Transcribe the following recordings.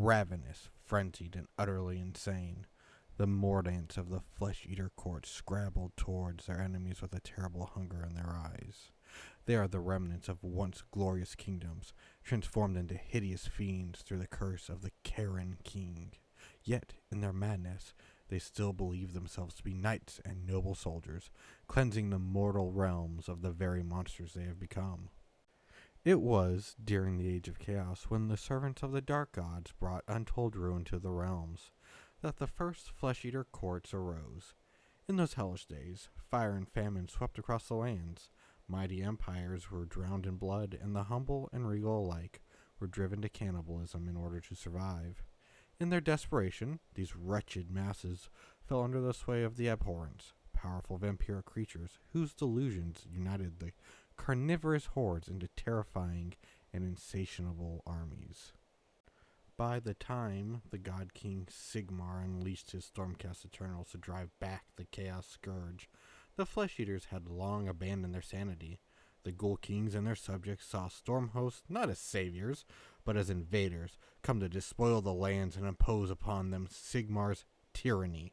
ravenous, frenzied, and utterly insane. The mordants of the flesh-eater court scrabbled towards their enemies with a terrible hunger in their eyes. They are the remnants of once glorious kingdoms, transformed into hideous fiends through the curse of the Karen king. Yet, in their madness, they still believe themselves to be knights and noble soldiers, cleansing the mortal realms of the very monsters they have become. It was during the Age of Chaos, when the servants of the Dark Gods brought untold ruin to the realms, that the first flesh-eater courts arose. In those hellish days, fire and famine swept across the lands. Mighty empires were drowned in blood, and the humble and regal alike were driven to cannibalism in order to survive. In their desperation, these wretched masses fell under the sway of the Abhorrents, powerful vampiric creatures whose delusions united the carnivorous hordes into terrifying and insatiable armies. By the time the God King Sigmar unleashed his Stormcast Eternals to drive back the Chaos Scourge, the Flesh-Eaters had long abandoned their sanity. The Ghoul Kings and their subjects saw storm hosts not as saviors, but as invaders, come to despoil the lands and impose upon them Sigmar's tyranny.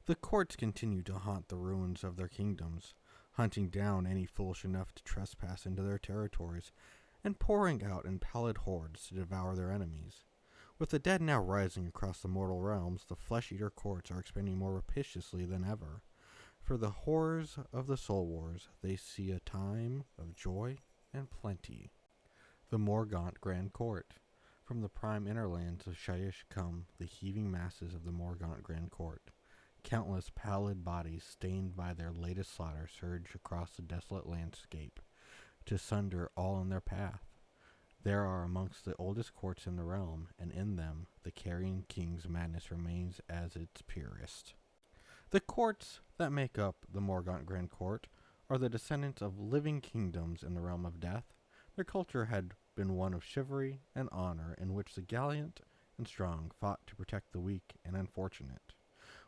The courts continued to haunt the ruins of their kingdoms, hunting down any foolish enough to trespass into their territories, and pouring out in pallid hordes to devour their enemies. With the dead now rising across the mortal realms, the Flesh-Eater courts are expanding more rapaciously than ever. For the horrors of the Soul Wars, they see a time of joy and plenty. The Morgaunt Grand Court. From the prime innerlands of Shyish come the heaving masses of the Morgaunt Grand Court. Countless pallid bodies stained by their latest slaughter surge across the desolate landscape, to sunder all in their path. There are amongst the oldest courts in the realm, and in them the Carrion King's madness remains as its purest. The courts that make up the Morgaunt Grand Court are the descendants of living kingdoms in the realm of death. Their culture had been one of chivalry and honor, in which the gallant and strong fought to protect the weak and unfortunate.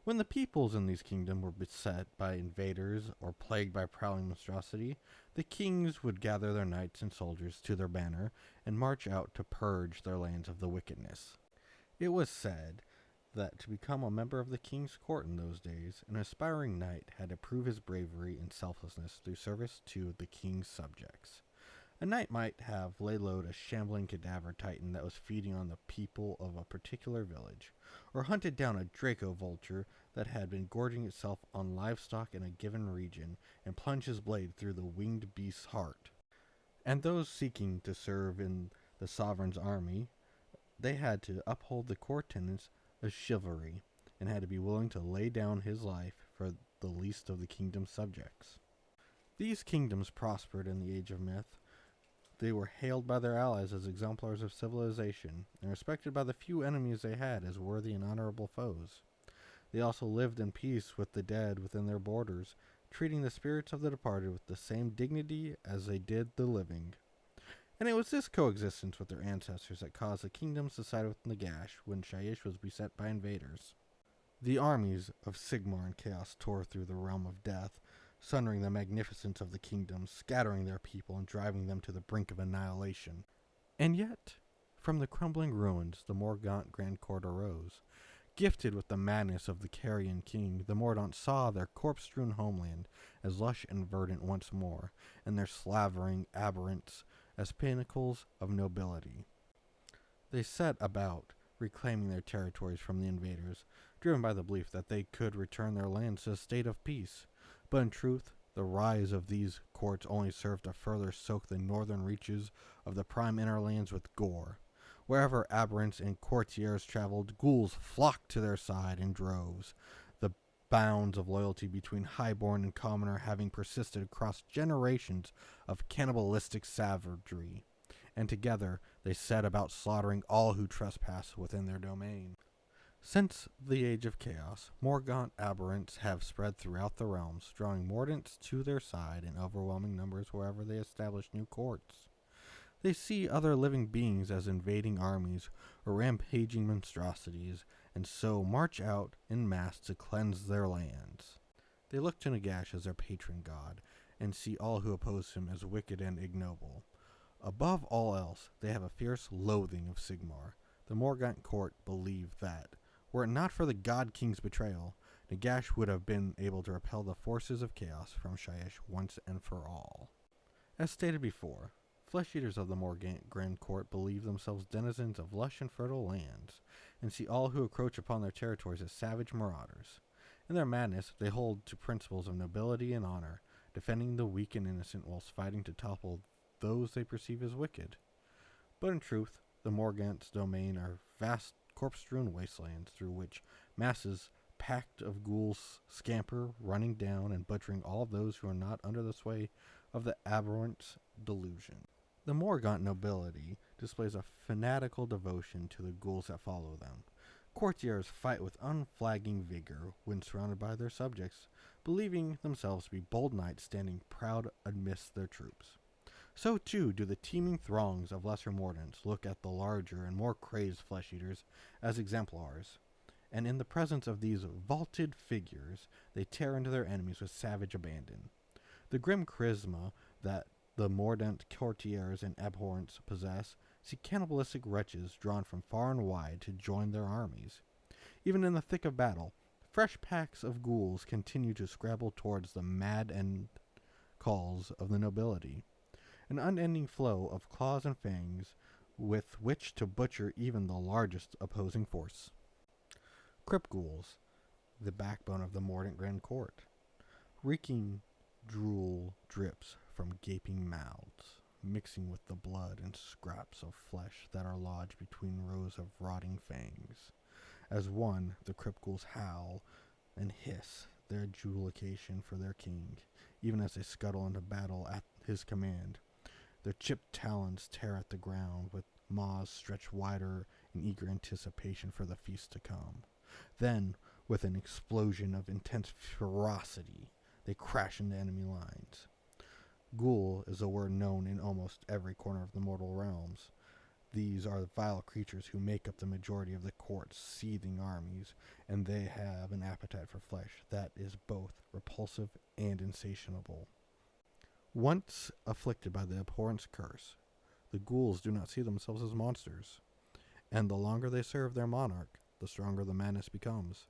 When the peoples in these kingdoms were beset by invaders or plagued by prowling monstrosity, the kings would gather their knights and soldiers to their banner and march out to purge their lands of the wickedness. It was said that to become a member of the king's court in those days, an aspiring knight had to prove his bravery and selflessness through service to the king's subjects. A knight might have laid low a shambling cadaver titan that was feeding on the people of a particular village, or hunted down a Draco vulture that had been gorging itself on livestock in a given region, and plunged his blade through the winged beast's heart. And those seeking to serve in the sovereign's army, they had to uphold the core tenets of chivalry, and had to be willing to lay down his life for the least of the kingdom's subjects. These kingdoms prospered in the Age of Myth. They were hailed by their allies as exemplars of civilization, and respected by the few enemies they had as worthy and honorable foes. They also lived in peace with the dead within their borders, treating the spirits of the departed with the same dignity as they did the living. And it was this coexistence with their ancestors that caused the kingdoms to side with Nagash when Shyish was beset by invaders. The armies of Sigmar and Chaos tore through the realm of death, sundering the magnificence of the kingdoms, scattering their people, and driving them to the brink of annihilation. And yet, from the crumbling ruins, the Morgaunt Grand Court arose. Gifted with the madness of the Carrion King, the Morgaunt saw their corpse-strewn homeland as lush and verdant once more, and their slavering aberrants as pinnacles of nobility. They set about reclaiming their territories from the invaders, driven by the belief that they could return their lands to a state of peace. But in truth, the rise of these courts only served to further soak the northern reaches of the prime innerlands with gore. Wherever aberrants and courtiers traveled, ghouls flocked to their side in droves, the bounds of loyalty between highborn and commoner having persisted across generations of cannibalistic savagery, and together they set about slaughtering all who trespass within their domain. Since the Age of Chaos, Morgaunt aberrants have spread throughout the realms, drawing mordants to their side in overwhelming numbers wherever they establish new courts. They see other living beings as invading armies or rampaging monstrosities, and so march out en masse to cleanse their lands. They look to Nagash as their patron god, and see all who oppose him as wicked and ignoble. Above all else, they have a fierce loathing of Sigmar, The Morgaunt court believed that, were it not for the God King's betrayal, Nagash would have been able to repel the forces of chaos from Shyish once and for all. As stated before, flesh-eaters of the Morgaunt Grand Court believe themselves denizens of lush and fertile lands, and see all who encroach upon their territories as savage marauders. In their madness, they hold to principles of nobility and honor, defending the weak and innocent whilst fighting to topple those they perceive as wicked. But in truth, the Morgaunt's domain are vast corpse-strewn wastelands through which masses packed of ghouls scamper, running down and butchering all those who are not under the sway of the aberrant delusion. The Morgaunt nobility displays a fanatical devotion to the ghouls that follow them. Courtiers fight with unflagging vigor when surrounded by their subjects, believing themselves to be bold knights standing proud amidst their troops. So too do the teeming throngs of lesser Mordants look at the larger and more crazed flesh-eaters as exemplars, and in the presence of these vaulted figures, they tear into their enemies with savage abandon. The grim charisma that the Mordant courtiers and abhorrents possess see cannibalistic wretches drawn from far and wide to join their armies. Even in the thick of battle, fresh packs of ghouls continue to scrabble towards the mad end calls of the nobility. An unending flow of claws and fangs with which to butcher even the largest opposing force. Crypt ghouls, the backbone of the Mordant Grand Court. Reeking drool drips from gaping mouths, mixing with the blood and scraps of flesh that are lodged between rows of rotting fangs. As one, the crypt ghouls howl and hiss their adjudication for their king, even as they scuttle into battle at his command. Their chipped talons tear at the ground, with maws stretched wider in eager anticipation for the feast to come. Then, with an explosion of intense ferocity, they crash into enemy lines. Ghoul is a word known in almost every corner of the mortal realms. These are the vile creatures who make up the majority of the court's seething armies, and they have an appetite for flesh that is both repulsive and insatiable. Once afflicted by the abhorrence curse, the ghouls do not see themselves as monsters, and the longer they serve their monarch, the stronger the madness becomes.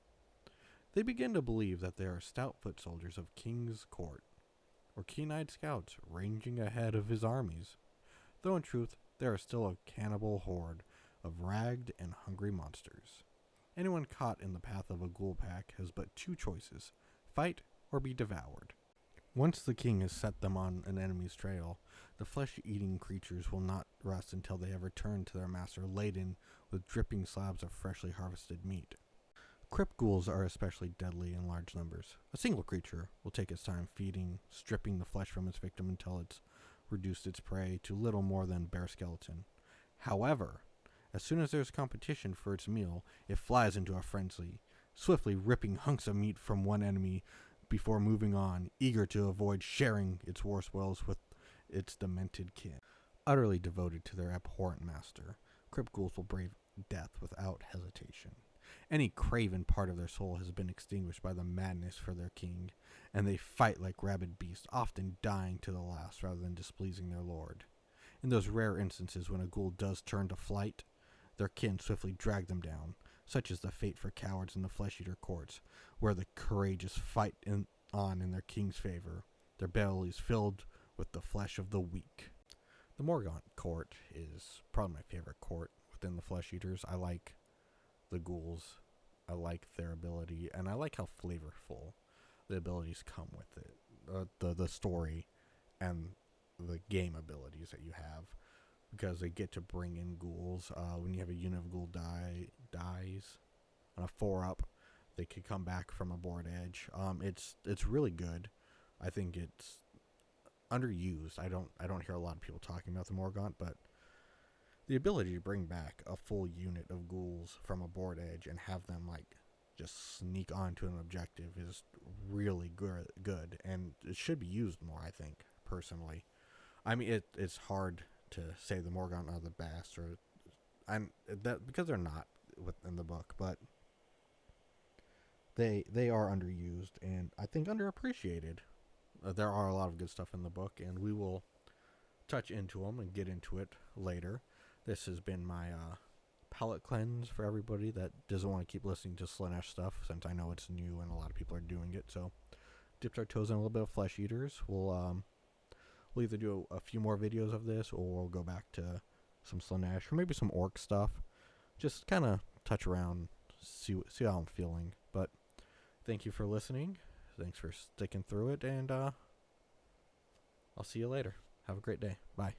They begin to believe that they are stout foot soldiers of King's court, or keen-eyed scouts ranging ahead of his armies, though in truth they are still a cannibal horde of ragged and hungry monsters. Anyone caught in the path of a ghoul pack has but two choices: fight or be devoured. Once the king has set them on an enemy's trail, the flesh-eating creatures will not rest until they have returned to their master laden with dripping slabs of freshly harvested meat. Crypt ghouls are especially deadly in large numbers. A single creature will take its time feeding, stripping the flesh from its victim until it's reduced its prey to little more than bare skeleton. However, as soon as there is competition for its meal, it flies into a frenzy, swiftly ripping hunks of meat from one enemy before moving on, eager to avoid sharing its war spoils with its demented kin. Utterly devoted to their abhorrent master, crypt ghouls will brave death without hesitation. Any craven part of their soul has been extinguished by the madness for their king, and they fight like rabid beasts, often dying to the last rather than displeasing their lord. In those rare instances when a ghoul does turn to flight, their kin swiftly drag them down. Such is the fate for cowards in the flesh-eater courts, where the courageous fight on in their king's favor, their bellies filled with the flesh of the weak. The Morgaunt court is probably my favorite court within the flesh-eaters. I like the ghouls, I like their ability, and I like how flavorful the abilities come with it. The story and the game abilities that you have, because they get to bring in ghouls. When you have a unit of ghoul dies on a 4-up, they could come back from a board edge. It's really good. I think it's underused. I don't hear a lot of people talking about the Morgaunt, but the ability to bring back a full unit of ghouls from a board edge and have them just sneak onto an objective is really good, and it should be used more, I think, personally. I mean, it's hard to say the Morgaunt are the best, because they're not within the book, but they are underused and I think underappreciated. There are a lot of good stuff in the book, and we will touch into them and get into it later. This has been my palate cleanse for everybody that doesn't want to keep listening to Slanesh stuff, since I know it's new and a lot of people are doing it. So dipped our toes in a little bit of Flesh Eaters. We'll either do a few more videos of this, or we'll go back to some Slanesh or maybe some Orc stuff. Just kind of touch around, see how I'm feeling. But thank you for listening. Thanks for sticking through it, and I'll see you later. Have a great day. Bye.